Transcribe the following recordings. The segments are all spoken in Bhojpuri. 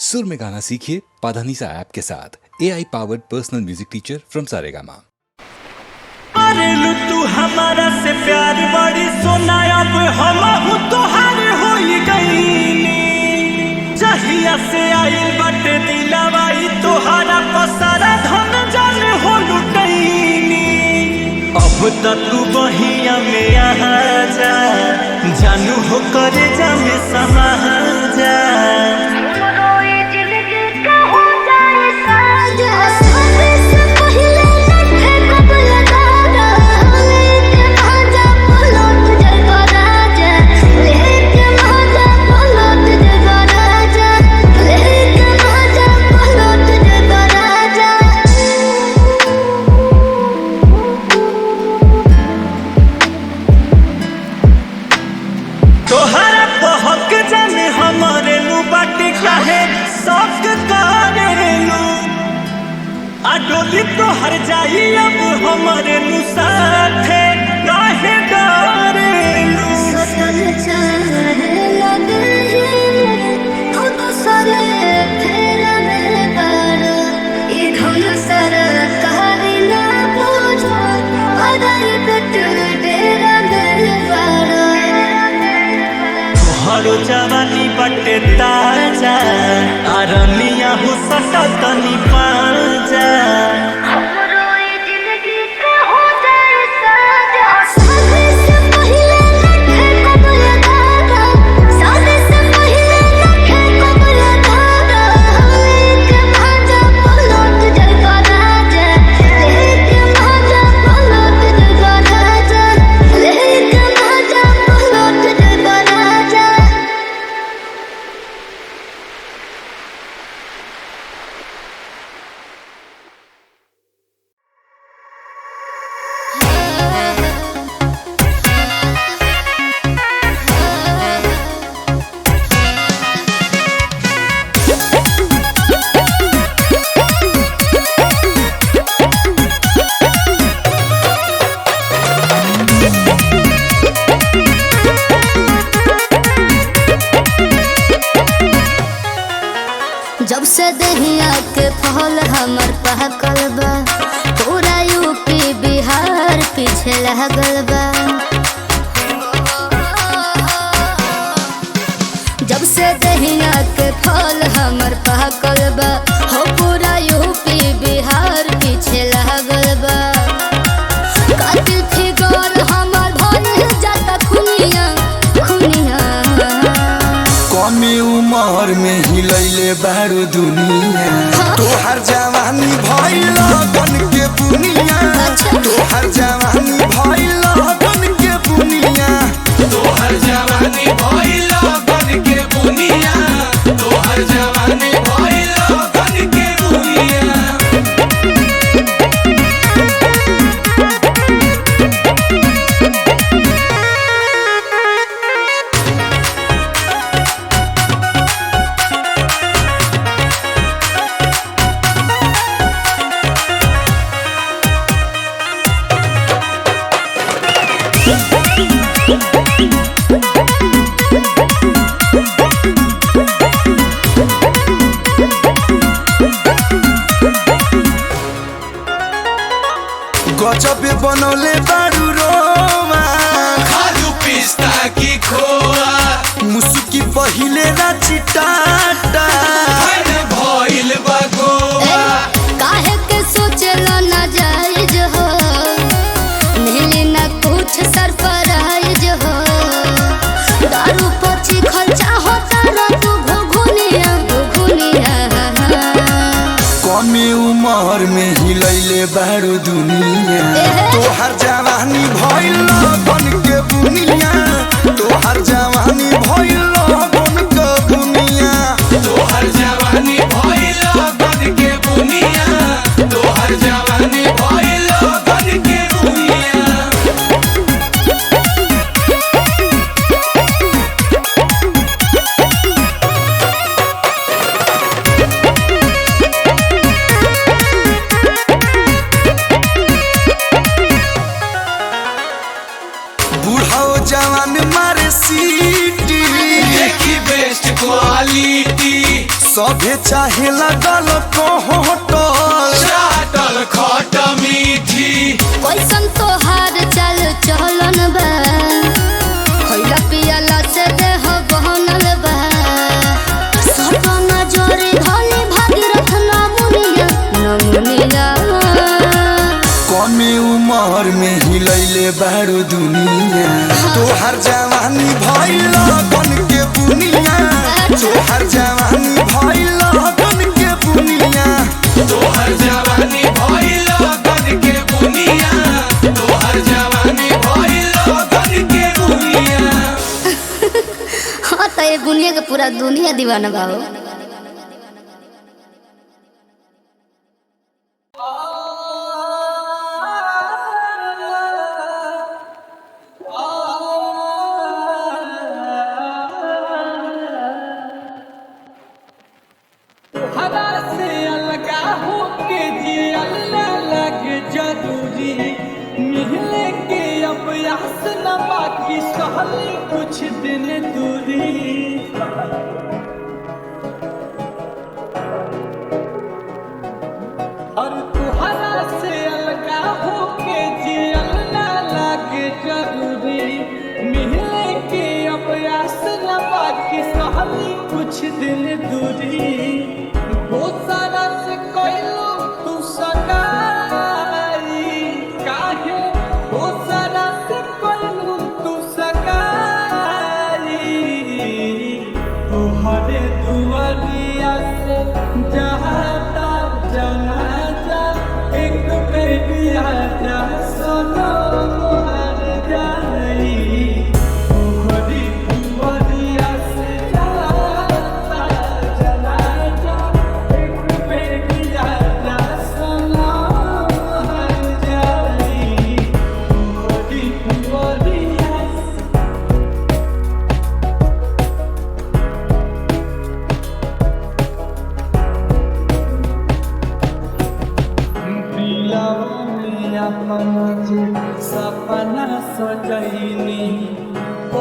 सुर में गाना सीखिए पाधानीसा ऐप के साथ AI powered personal music teacher from Saregama. करेलू तू हमारा से प्यार बड़ी सोना अब हम तोहार हो गईनी जहिया से आइल बटे दिलवाई तोहारा पसारा धन जान हो लुटैनी अब त तू बहिया में आ जा जानू हो करे जा में समा जा डोली तो हर जाई अब हमारे साथे काहे डरेलू सटल चाहे लगे हो तो सारे फेरा में बार ये धुन सर कहानी ना पूछो अदाई कट डेरा में बार हरो जवानी बटे ताजा आरनिया हो सटल तनी पाजा जब से दहिया के फल हमर पहकल बा पूरा यूपी बिहार पीछे लागल बा जब से दहिया के फल हमर पहकल बा हो पूरा यूपी बिहार पीछे लागल बा कातिल फिगर हमर भइल जाता खुनिया खुनिया कमे उमर में हिलैले बारू दुनिया तोहर जवानी भइल गन के बुनिया तोहर जवानी भइल गन के बुनिया तोहर जवानी भइल गन के बुनिया तोहर जवानी भइल गन के बुनिया गजब बनौले बारू रोमा खालू पिस्ता की खोआ मुसुकी पहिले ना चिटाटा भइल बा गोवा काहे के सोचला ना जायज हो मिली ना कुछ सरप्राइज हो दारू पची खर्चा होता ना तू घुघुनिया कमे उमर में हिलैले बारू दुनिया तोहर जवानी भइल गन के बुनिया तोहर जवानी भइल गन के बुनिया तोहर जवानी भइल गन के बुनिया तोहर जवानी भइल गन के बुनिया बूढ़ो जवान मारे सीटी सभे चाहे लगल कोहटल चाटल खट मीठी कैसन तोहार चल चलन बा खइला पियला से देह बहनल बा सपना जोरी धली भागीरथ नमुनिया कमे उमर में हिलैले बारू दुनिया तोहर जवानी भइल लगन के बुनिया तोहर जवानी भइल लगन के बुनिया तोहर जवानी भइल लगन के बुनिया तोहर जवानी भइल लगन के बुनिया। हाँ तो ये बुनिया के पूरा दुनिया दीवाना बा हो। हवा से अलगा होके जियल लगे जरूरी मिलने के अब यास न बाकी सहले कुछ दिन दूरी और तुहरा से अलगा होके जियल लगे जरूरी मिलने के अब यास न बाकी सहले कुछ दिन दूरी बहुत सारा से कोइलो तू सगाई काहे बहुत सारा से कोइलो तू सगाई तोहरे दुआरिया से जाता जनाजा एक बेबी आजा सोनो मर जाई तोहरी दुआरिया से जाता जनाजा सपना सजैनी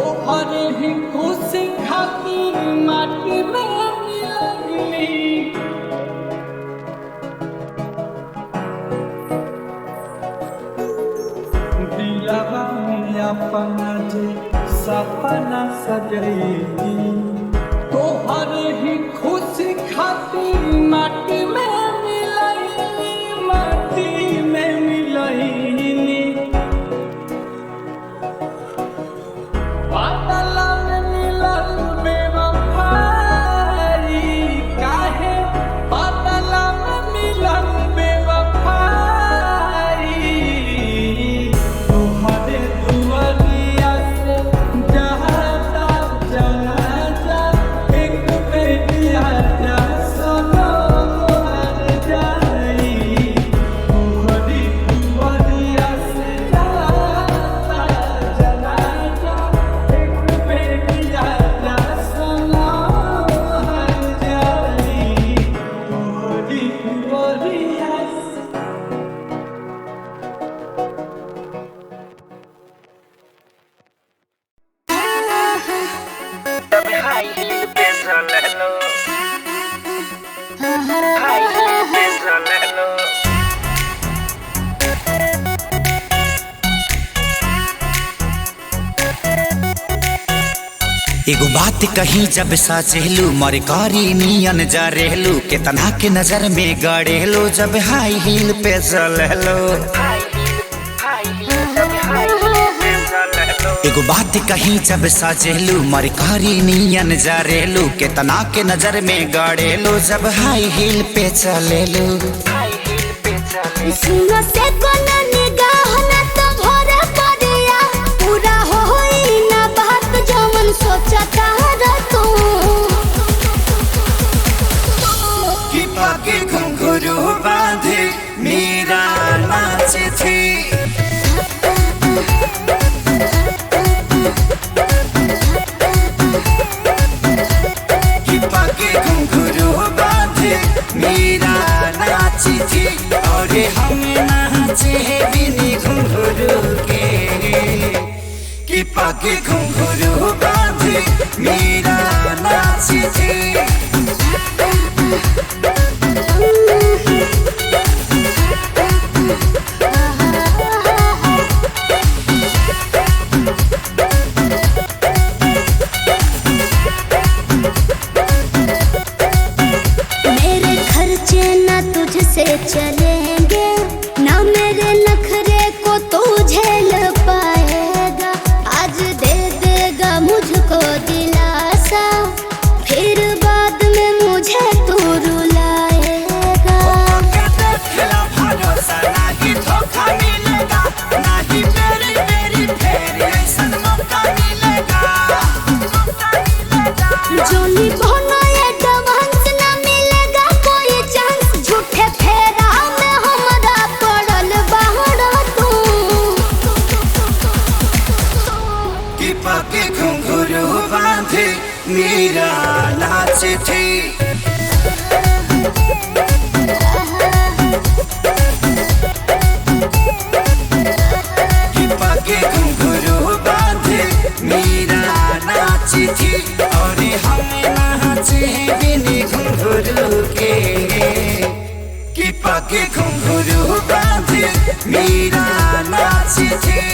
ओहरे ही खुशी खातिर माटी में मिलनी दिलवा में अपना जे सपना सजैनी ओहरे ही खुशी खातिर माटी में मिलनी माटी में मिलनी बादला में मिलल बेवफाई काहे बादला में मिलल बेवफाई तोहरे दुआरिया से जाता जनाजा एक बेबी आजा सोनो मर जाई तोहरी दुआरिया से जाता जनाजा एगो बात कही जब साचेलू मरे कारी नियन जरेलू केतना के नजर में गड़ेलू जब हाई हील पे चलेलू। एगो बात कही जब साचेलू मरे कारी नियन जरेलू केतना के नजर में गड़ेलू जब हाई हील पे चलेलू। सुनो से कोना निगाह ना तो भरे पड़िया पूरा होई ना बात जमन सोचता र तू कि पाके घुंघरू बांधे मेरा नाचे थी कि पाके घुंघरू बांधे मेरा नाची थी और हम नाचे बिनी घुंघरू के कि पाके घुंघरू बांधे मेरा नाची थी। मुझसे चलेंगे ना, मेरे नखरे को तू झेल पाएगा। आज दे देगा मुझको दिलासा, फिर बाद में मुझे तू रुलाएगा। भरोसा नहीं धोखा मिलेगा, नहीं मेरी मेरी फेर ऐसा मौका मिलेगा। जोनी बहना एडवांस ना मिलेगा कोई चांस, झूठे फेरा में हमरा पड़ल बाहर तू। कि पके घुंघरू बांधे मीरा नाची थी। कि पके घुंघरू बांधे मीरा नाची थी, और हम नाचे बिनी घुंघरू के। कि पके घुंघरू बांधे मीरा नाची थी।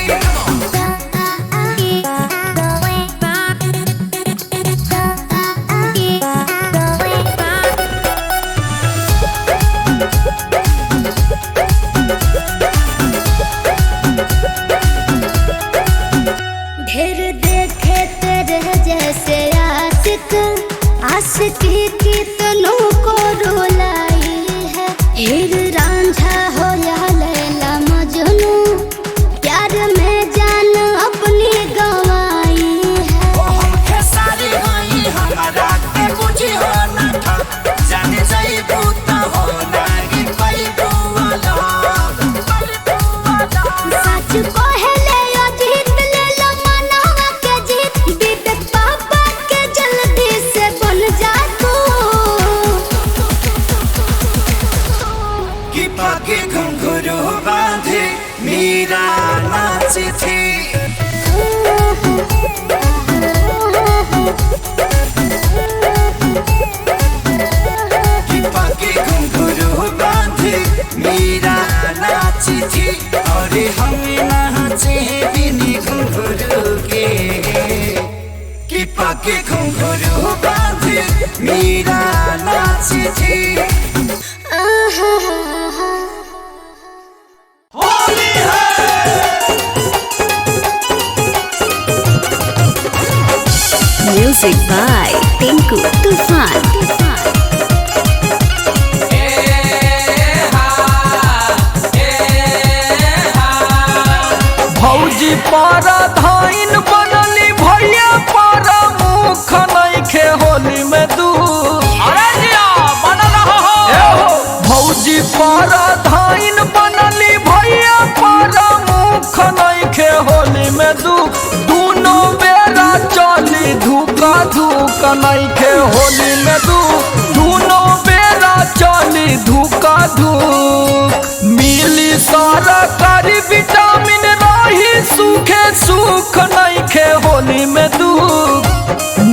ढेर देखे तेरे जैसे आशिक, आशिकी कितनों को रुलाई है। हीर रांझा हो या लैला मजनू, प्यार में जान अपनी गंवाई है। हमके सारी होई हमारा के बुझी हो ना था, जाने जाई भूता हो नहीं कोई दुआला। सच पहले यो जीत ले लो मनावा के जीत, विवेक पापा के जल्दी से बन जा तू। कि पके घुंघरू बांधे मीरा नाची थी। कि पके घुंघरू बांधे मीरा नाची थी, और हम नाचे बिनी घुंघरू के। कि पके घुंघरू बांधे मीरा नाची थी। Music by Tinku Tufan. भौजी पारा धाइन बनली भैया पारा मुख नइखे होली में दू। अरे जिया बनल हो। भौजी पारा धाइन बनली भैया पारा मुख नइखे होली में दू। दूनो बेरा चली धूका धूक नइखे होली में दू। दूनो बेरा चली धूका धूक। मिली सारा कारी विटामिन रही सूखे सुख नइखे होली में दुख।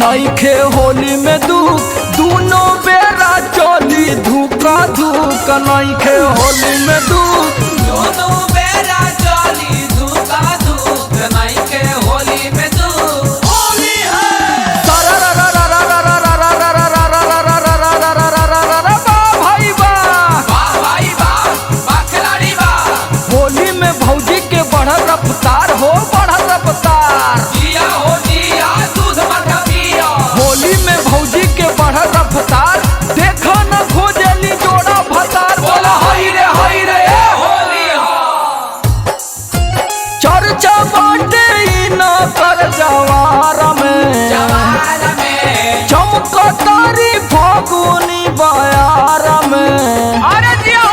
नइखे होली में दुख। दूनो बेरा चली धूका धूक नइखे होली में दुख। दोनों बेरा चली धूका धूक नइखे होली में दुख। होली है भाई बा भाई बा खिलाड़ी बा। होली में भौजी के बढ़ल रफ्तार हो बढ़ल रफ्तार। जिया हो जिया दूध मत पिया। होली में भौजी के बढ़ल रफ्तार। देखो न खोजली जोड़ा भतार। बोला हई रे होली चर्चा बाटे ई न कर जवार में। जवार में चमकतारी फागुनी बयार में। अरे जिया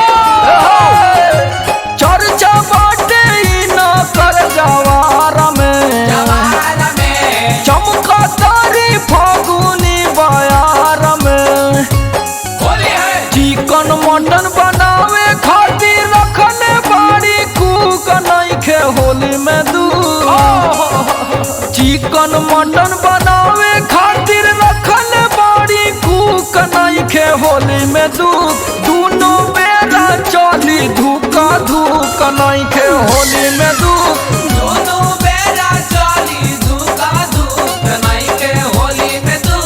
चर्चा बाटे ई न कर जवार में। जवार में चमकतारी फागुनी बयार में। होली है चिकन मटन बनावे खातिर रखले बाड़ी कुक नइखे होली में दूध। चिकन मटन बनावे खातिर रखले बाड़ी कुक नइखे होली में दूध। दूनो बेरा चली धूका धूक नइखे होली में दूध। दोनों बेरा चली धूका धूक नइखे होली में दुख।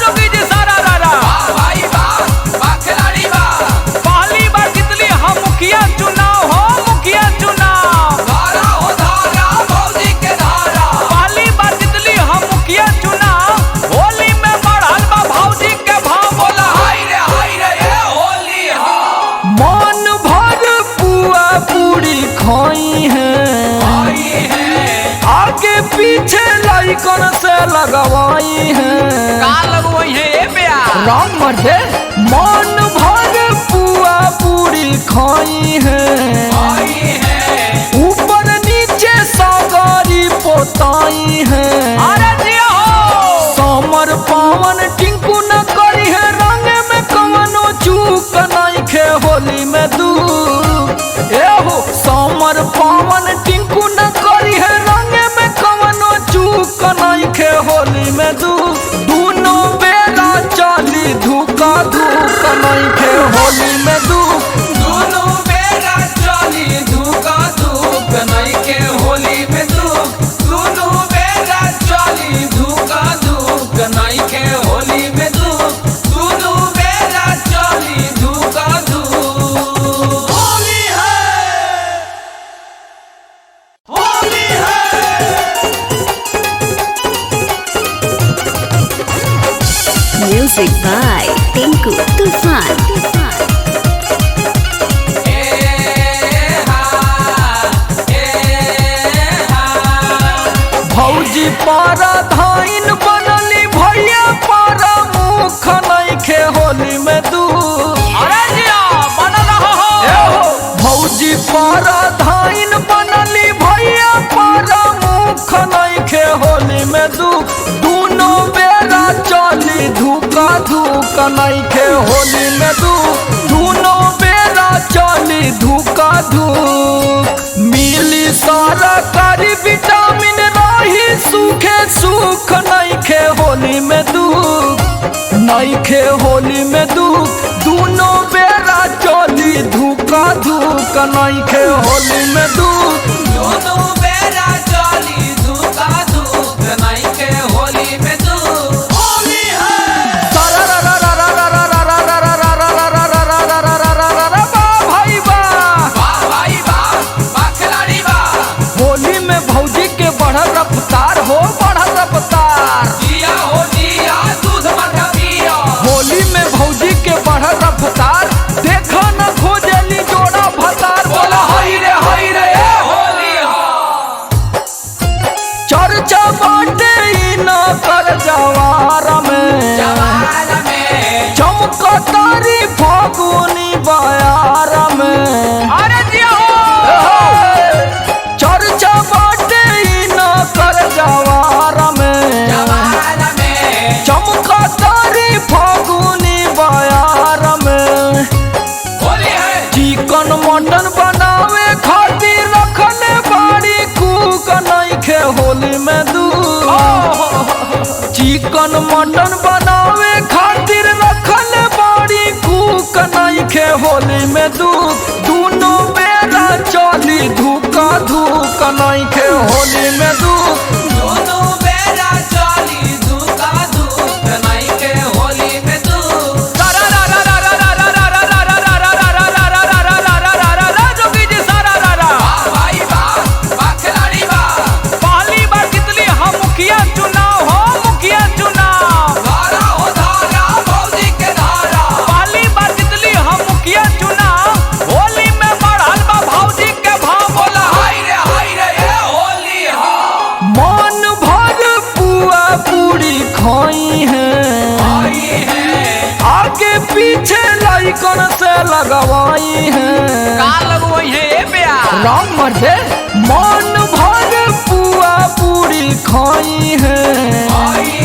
जोगी लइकन से लगवाई है। का लगवई है ए प्यार राम मर्दे मन भर पुआ पूरी खाई है। आई है ऊपर नीचे सागरी पोताई है। अरे जिया हो समर पावन टिंकू न करी है रंग में कवनो चूक नहीं खे होली में दू एहो समर पावन टिंकू न करी है रंग में कवनो चूक नहीं खे होली में दू दोनों बेला चाली धूका धूक नहीं खे होली में दू दोनों बेरा चली धूका धूक नहीं के होली में धूक दोनों बेरा चली धूका धूक नहीं के होली में धूक दोनों बेरा चली धूका धूक होली है होली है Music by Tinku Tufan. भौजी पारा धाइन बनली भैया पारा मुख नहीं खे होली में दू अरे जिया बनल हो एहो भौजी पारा धाइन बनली भैया पारा मुख नहीं खे होली में दू दोनों बेरा चली धूका धूक नहीं खे होली में दू दोनों बेरा चली धूका धूक मिली सारा कारी विटामिन रही सूखे सुख नहीं खे होली में दुख नहीं खे होली में दुख दोनों बेरा चली धूका धूक नहीं खे होली में दुख दोनों बेरा चली धूका धूक नहीं के होली में धूक होली है भाई बा वाह भाई वाह वाह खिलाड़ी वाह होली में भौजी के बढ़ल रफ्तार हो बढ़ल रफ्तार जिया हो जिया दूध मठा पिया होली में भौजी के बढ़ल रफ्तार देखा न खोजली जोड़ा भतार बोला हाय रे ए होली हो चर्चा बाटे ई न कर जवार में जवान में चमकतारी फागुनी बयार में अरे जिया हो चर्चा बाटे ई न कर जवार में जवान में चमकतारी फागुनी बयार में होली है चिकन मटन बनावे खातिर रखले बाड़ी कूक नहीं खे होली में दू चिकन मटन बनावे खातिर रखले बाड़ी कूक नहीं खे होली में दू दोनों बेरा चली धूका धूक नहीं खे होली में दू दोनों बेरा चली धूका धूक नहीं के होली में धूक जोगी जी सारा वाह भाई वाह वाह खिलाड़ी वाह पहली बार कितनी हम मुखिया चुनाव हो मुखिया चुनाव धारा हो धारा भौजी के धारा पहली बार कितनी हम मुखिया चुनाव होली में बढ़ल बा भौजी के भाव बोला हाय रे ए होली हो मन भर पुआ पूरी खाई है आई है आगे पीछे लइकन से लगवाई है का लगवई है ए प्यार राम मर्दे मन भर पुआ पूरी खाई है आई